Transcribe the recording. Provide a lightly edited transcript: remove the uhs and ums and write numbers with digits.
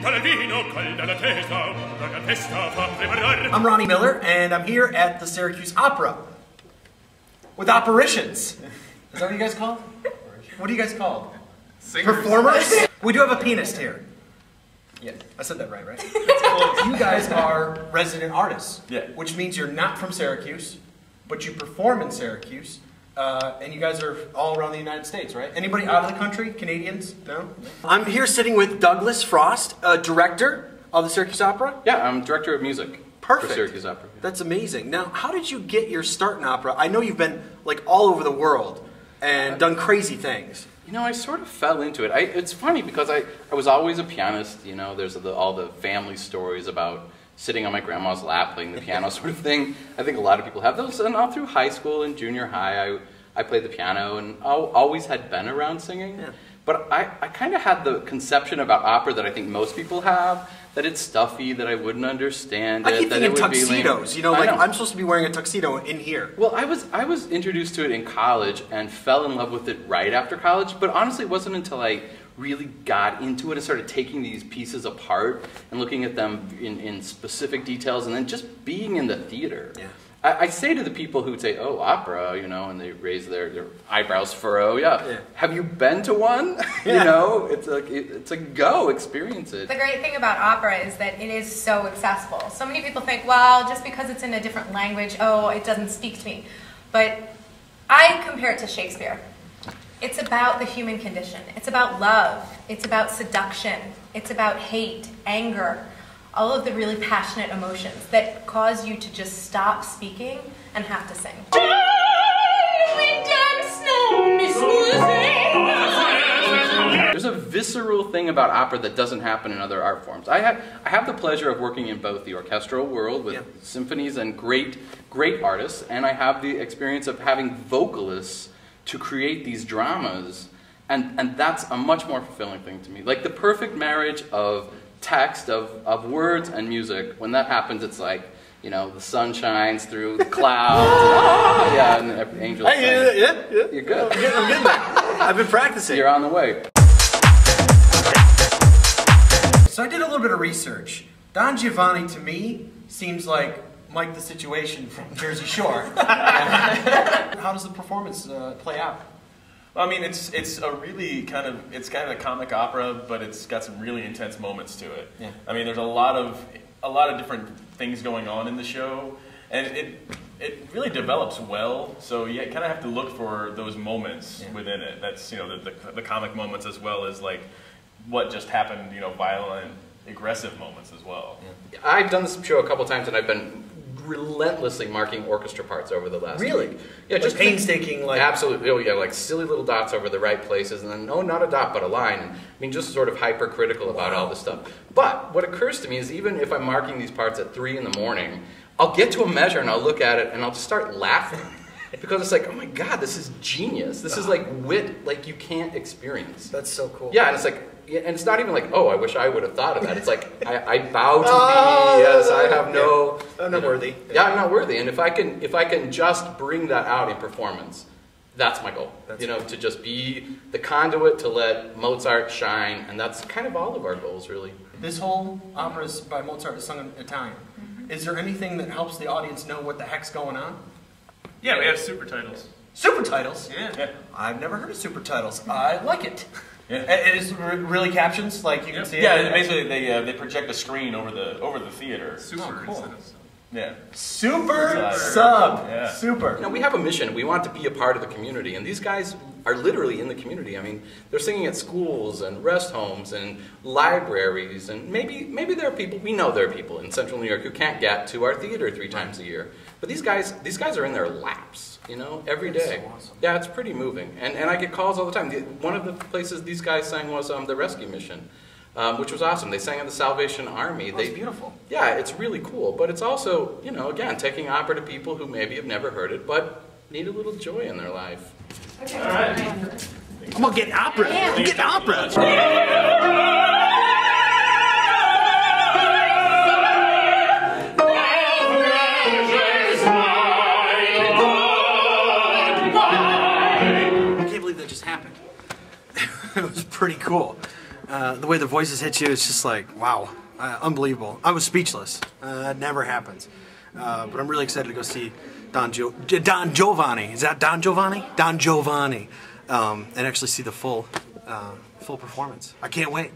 I'm Ronnie Miller, and I'm here at the Syracuse Opera with apparitions. Is that what you guys call it? What do you guys call it? Singers. Performers? We do have a pianist here. Yeah. I said that right? You guys are resident artists. Yeah. Which means you're not from Syracuse, but you perform in Syracuse. And you guys are all around the United States, right? Anybody out of the country? Canadians? No? I'm here sitting with Douglas Frost, director of the Syracuse Opera. Yeah, I'm director of music. Perfect. For Syracuse Opera. That's amazing. Now, how did you get your start in opera? I know you've been like all over the world and done crazy things. You know, I sort of fell into it. It's funny because I was always a pianist. You know, there's all the family stories about sitting on my grandma's lap playing the piano sort of thing. I think a lot of people have those. And all through high school and junior high, I played the piano and always had been around singing. Yeah. But I kind of had the conception about opera that I think most people have, that it's stuffy, that I wouldn't understand it. I keep that thinking it would tuxedos, be you know, like I'm supposed to be wearing a tuxedo in here. Well, I was introduced to it in college and fell in love with it right after college, but honestly it wasn't until I really got into it and started taking these pieces apart and looking at them in specific details and then just being in the theater. Yeah. I say to the people who say, oh, opera, you know, and they raise their eyebrows furrow, yeah. Have you been to one? Yeah. You know, it's a go, experience it. The great thing about opera is that it is so accessible. So many people think, well, just because it's in a different language, oh, it doesn't speak to me. But I compare it to Shakespeare. It's about the human condition. It's about love. It's about seduction. It's about hate, anger, all of the really passionate emotions that cause you to just stop speaking and have to sing. There's a visceral thing about opera that doesn't happen in other art forms. I have the pleasure of working in both the orchestral world with symphonies and great artists, and I have the experience of having vocalists to create these dramas, and that's a much more fulfilling thing to me. Like the perfect marriage of text, of words and music. When that happens, it's like, you know, the sun shines through the clouds. And the angels sing. Yeah. You're good. I'm getting there. I've been practicing. You're on the way. So I did a little bit of research. Don Giovanni, to me, seems like Mike the Situation from Jersey Shore. How does the performance play out? Well, I mean, it's a really kind of a comic opera, but it's got some really intense moments to it. Yeah. I mean, there's a lot of different things going on in the show, and it really develops well. So you kind of have to look for those moments within it. That's, you know, the comic moments as well as like what just happened, you know, violent, aggressive moments as well. Yeah. I've done this show a couple times, and I've been relentlessly marking orchestra parts over the last week. Yeah, just painstaking, like absolutely. Oh yeah, like silly little dots over the right places, and then no, not a dot, but a line. And, I mean, just sort of hypercritical about all this stuff. But what occurs to me is even if I'm marking these parts at 3 in the morning, I'll get to a measure and I'll look at it and I'll just start laughing because it's like, oh my god, this is genius. This is like wit, like you can't experience. That's so cool. Yeah, and it's like. Yeah, and it's not even like, oh, I wish I would have thought of that. It's like, I bow to thee, yes, I have no... I'm not worthy. Yeah, I'm not worthy. And if I can just bring that out in performance, that's my goal. You know, to just be the conduit to let Mozart shine, and that's kind of all of our goals, really. This whole opera is by Mozart is sung in Italian. Is there anything that helps the audience know what the heck's going on? Yeah, we have super titles. Super titles? Yeah. I've never heard of super titles. I like it. Yeah. It is really captions, like you can see it. Yeah, basically they project a screen over the theater. Super cool. Yeah. Super sub. Yeah. Super. You know, we have a mission. We want to be a part of the community, and these guys are literally in the community. I mean, they're singing at schools and rest homes and libraries, and maybe there are people, we know there are people in central New York who can't get to our theater 3 times a year. But these guys are in their laps, you know, every day. So awesome. Yeah, it's pretty moving. And I get calls all the time. One of the places these guys sang was the Rescue Mission, which was awesome. They sang in the Salvation Army. That's beautiful. Yeah, it's really cool. But it's also, you know, again, taking opera to people who maybe have never heard it, but need a little joy in their life. Okay. All right. I'm gonna get opera. I'm getting opera. I can't believe that just happened. It was pretty cool. The way way the voices hit you, it's just like, wow, unbelievable. I was speechless. That never happens. But I'm really excited to go see Don Giovanni. Is that Don Giovanni? Don Giovanni. And actually see the full performance. I can't wait.